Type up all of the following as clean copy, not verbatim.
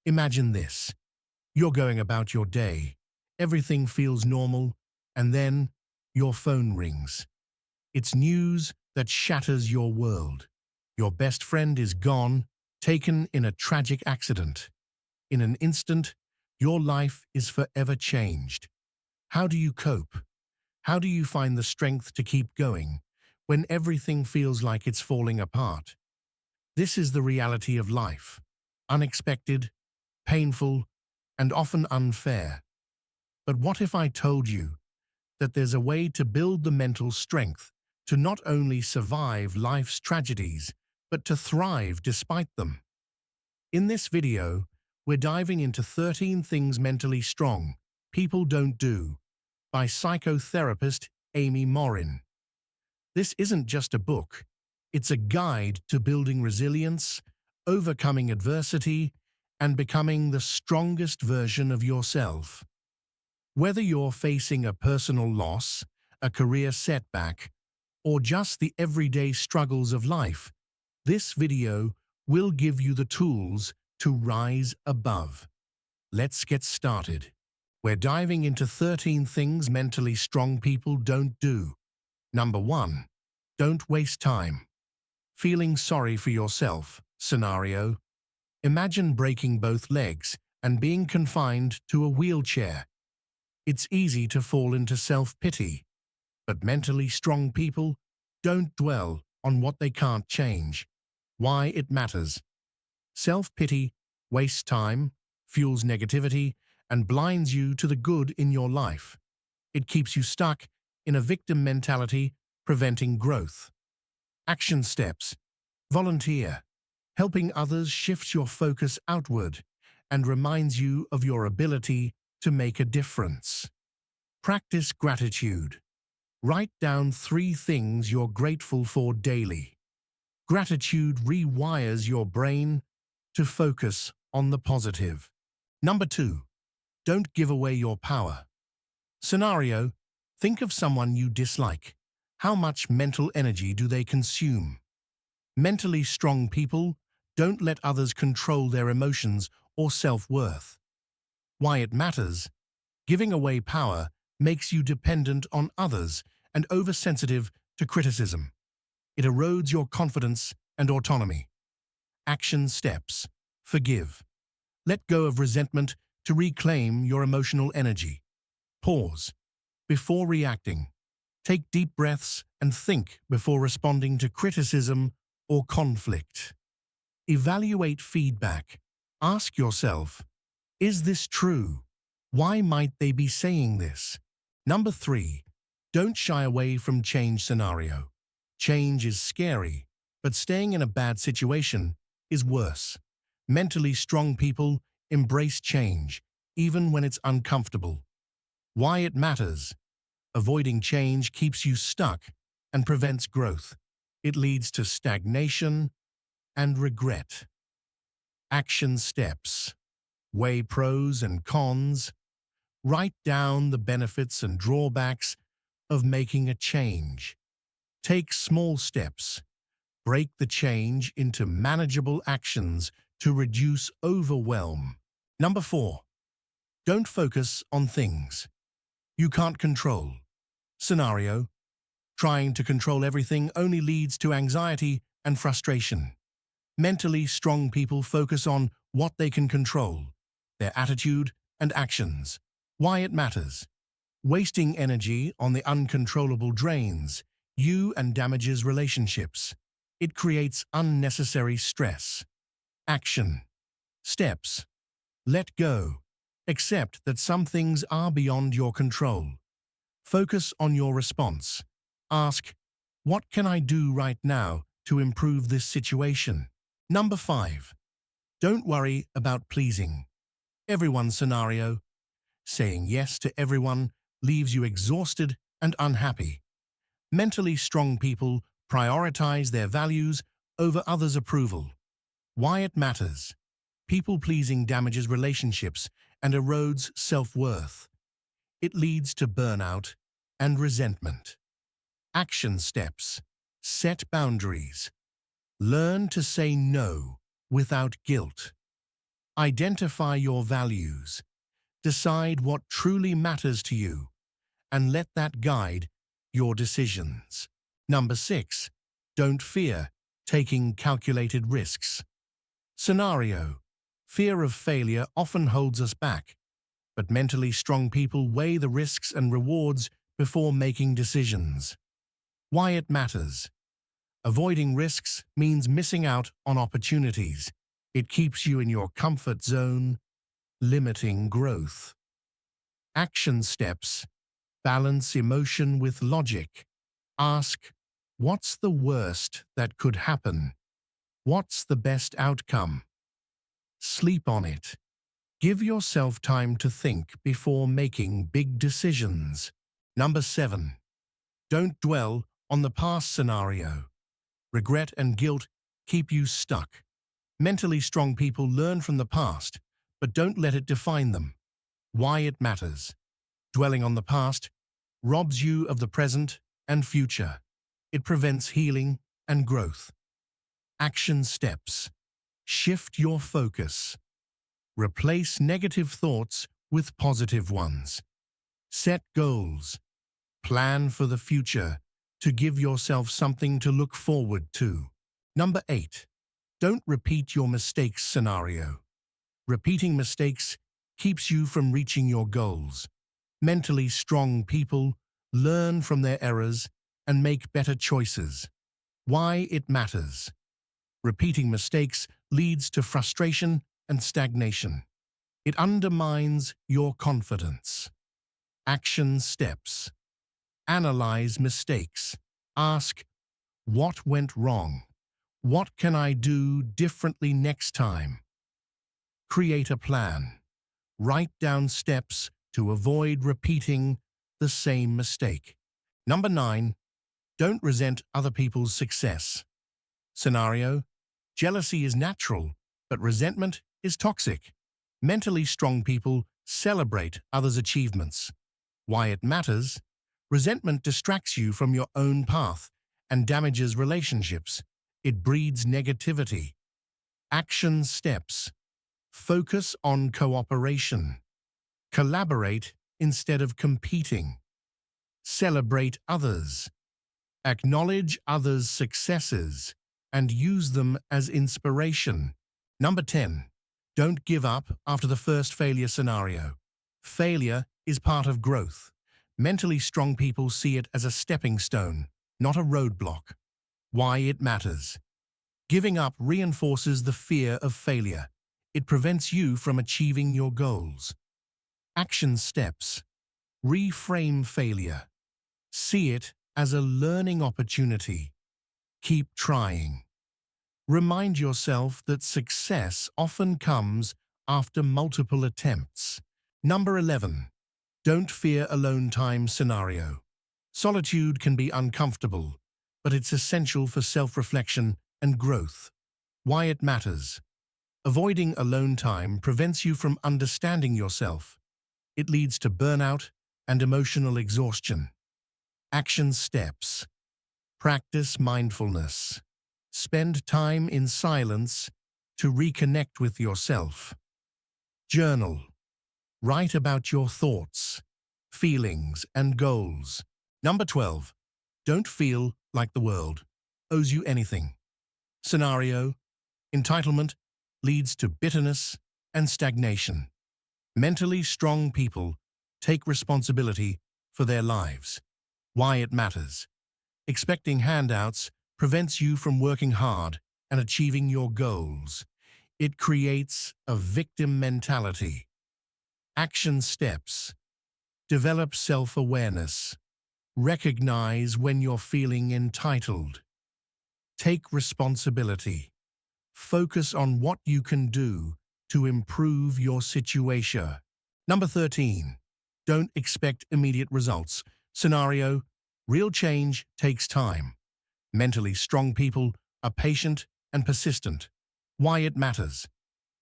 Imagine this. You're going about your day. Everything feels normal, and then your phone rings. It's news that shatters your world. Your best friend is gone, taken in a tragic accident. In an instant, your life is forever changed. How do you cope? How do you find the strength to keep going when everything feels like it's falling apart? This is the reality of life. Unexpected, painful, and often unfair. But what if I told you that there's a way to build the mental strength to not only survive life's tragedies, but to thrive despite them? In this video, we're diving into 13 things mentally strong people don't do by psychotherapist Amy Morin. This isn't just a book, it's a guide to building resilience, overcoming adversity, and becoming the strongest version of yourself. Whether you're facing a personal loss, a career setback, or just the everyday struggles of life, this video will give you the tools to rise above. Let's get started. We're diving into 13 things mentally strong people don't do. Number 1. Don't waste time. Feeling sorry for yourself. Scenario: imagine breaking both legs and being confined to a wheelchair. It's easy to fall into self-pity, but mentally strong people don't dwell on what they can't change. Why it matters. Self-pity wastes time, fuels negativity, and blinds you to the good in your life. It keeps you stuck in a victim mentality, preventing growth. Action steps. Volunteer. Helping others shifts your focus outward and reminds you of your ability to make a difference. Practice gratitude. Write down 3 things you're grateful for daily. Gratitude rewires your brain to focus on the positive. Number 2. Don't give away your power. Scenario: think of someone you dislike. How much mental energy do they consume? Mentally strong people don't let others control their emotions or self-worth. Why it matters. Giving away power makes you dependent on others and oversensitive to criticism. It erodes your confidence and autonomy. Action steps. Forgive. Let go of resentment to reclaim your emotional energy. Pause. Before reacting, take deep breaths and think before responding to criticism or conflict. Evaluate feedback. Ask yourself, is this true? Why might they be saying this? Number 3. Don't shy away from change. Scenario: change is scary, but staying in a bad situation is worse. Mentally strong people embrace change, even when it's uncomfortable. Why it matters. Avoiding change keeps you stuck and prevents growth. It leads to stagnation and regret. Action steps. Weigh pros and cons. Write down the benefits and drawbacks of making a change. Take small steps. Break the change into manageable actions to reduce overwhelm. Number 4. Don't focus on things you can't control. Scenario: trying to control everything only leads to anxiety and frustration. Mentally strong people focus on what they can control, their attitude and actions. Why it matters. Wasting energy on the uncontrollable drains you and damages relationships. It creates unnecessary stress. Action steps. Let go. Accept that some things are beyond your control. Focus on your response. Ask, what can I do right now to improve this situation? Number 5. Don't worry about pleasing everyone. Scenario: saying yes to everyone leaves you exhausted and unhappy. Mentally strong people prioritize their values over others' approval. Why it matters. People-pleasing damages relationships and erodes self-worth. It leads to burnout and resentment. Action steps. Set boundaries. Learn to say no without guilt. Identify your values. Decide what truly matters to you, and let that guide your decisions. Number 6. Don't fear taking calculated risks. Scenario: fear of failure often holds us back, but mentally strong people weigh the risks and rewards before making decisions. Why it matters. Avoiding risks means missing out on opportunities. It keeps you in your comfort zone, limiting growth. Action steps: balance emotion with logic. Ask, what's the worst that could happen? What's the best outcome? Sleep on it. Give yourself time to think before making big decisions. Number 7. Don't dwell on the past scenario. Regret and guilt keep you stuck. Mentally strong people learn from the past, but don't let it define them. Why it matters. Dwelling on the past robs you of the present and future. It prevents healing and growth. Action steps: shift your focus. Replace negative thoughts with positive ones. Set goals. Plan for the future to give yourself something to look forward to. Number 8. Don't repeat your mistakes scenario. Repeating mistakes keeps you from reaching your goals. Mentally strong people learn from their errors and make better choices. Why it matters. Repeating mistakes leads to frustration and stagnation. It undermines your confidence. Action steps: analyze mistakes. Ask, what went wrong? What can I do differently next time? Create a plan. Write down steps to avoid repeating the same mistake. Number 9. Don't resent other people's success. Scenario: jealousy is natural, but resentment is toxic. Mentally strong people celebrate others' achievements. Why it matters. Resentment distracts you from your own path and damages relationships. It breeds negativity. Action steps: focus on cooperation. Collaborate instead of competing. Celebrate others. Acknowledge others' successes and use them as inspiration. Number 10. Don't give up after the first failure scenario. Failure is part of growth. Mentally strong people see it as a stepping stone, not a roadblock. Why it matters. Giving up reinforces the fear of failure. It prevents you from achieving your goals. Action steps: reframe failure. See it as a learning opportunity. Keep trying. Remind yourself that success often comes after multiple attempts. Number 11. Don't fear alone time scenario. Solitude can be uncomfortable, but it's essential for self-reflection and growth. Why it matters. Avoiding alone time prevents you from understanding yourself. It leads to burnout and emotional exhaustion. Action steps: practice mindfulness. Spend time in silence to reconnect with yourself. Journal. Write about your thoughts, feelings, and goals. Number 12. Don't feel like the world owes you anything. Scenario: entitlement leads to bitterness and stagnation. Mentally strong people take responsibility for their lives. Why it matters. Expecting handouts prevents you from working hard and achieving your goals. It creates a victim mentality. Action steps: develop self-awareness. Recognize when you're feeling entitled. Take responsibility. Focus on what you can do to improve your situation. Number 13. Don't expect immediate results. Scenario: real change takes time. Mentally strong people are patient and persistent. Why it matters.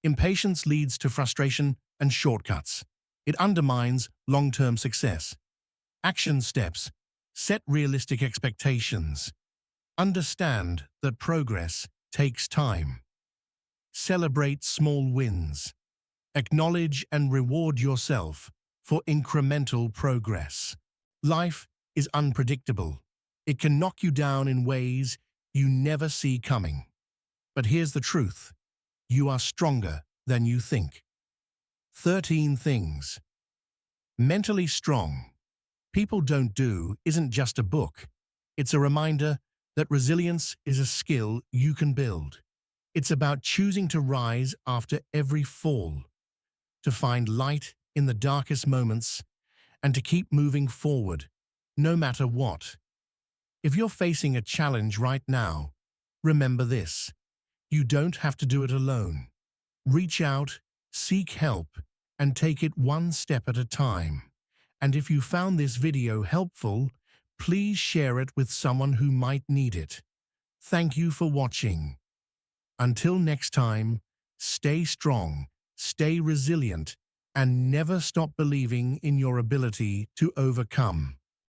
Impatience leads to frustration and shortcuts. It undermines long-term success. Action steps: set realistic expectations. Understand that progress takes time. Celebrate small wins. Acknowledge and reward yourself for incremental progress. Life is unpredictable. It can knock you down in ways you never see coming. But here's the truth. You are stronger than you think. 13 things. Mentally strong. People Don't Do isn't just a book. It's a reminder that resilience is a skill you can build. It's about choosing to rise after every fall, to find light in the darkest moments, and to keep moving forward, no matter what. If you're facing a challenge right now, remember this. You don't have to do it alone. Reach out, seek help, and take it one step at a time. And if you found this video helpful, please share it with someone who might need it. Thank you for watching. Until next time, stay strong, stay resilient, and never stop believing in your ability to overcome.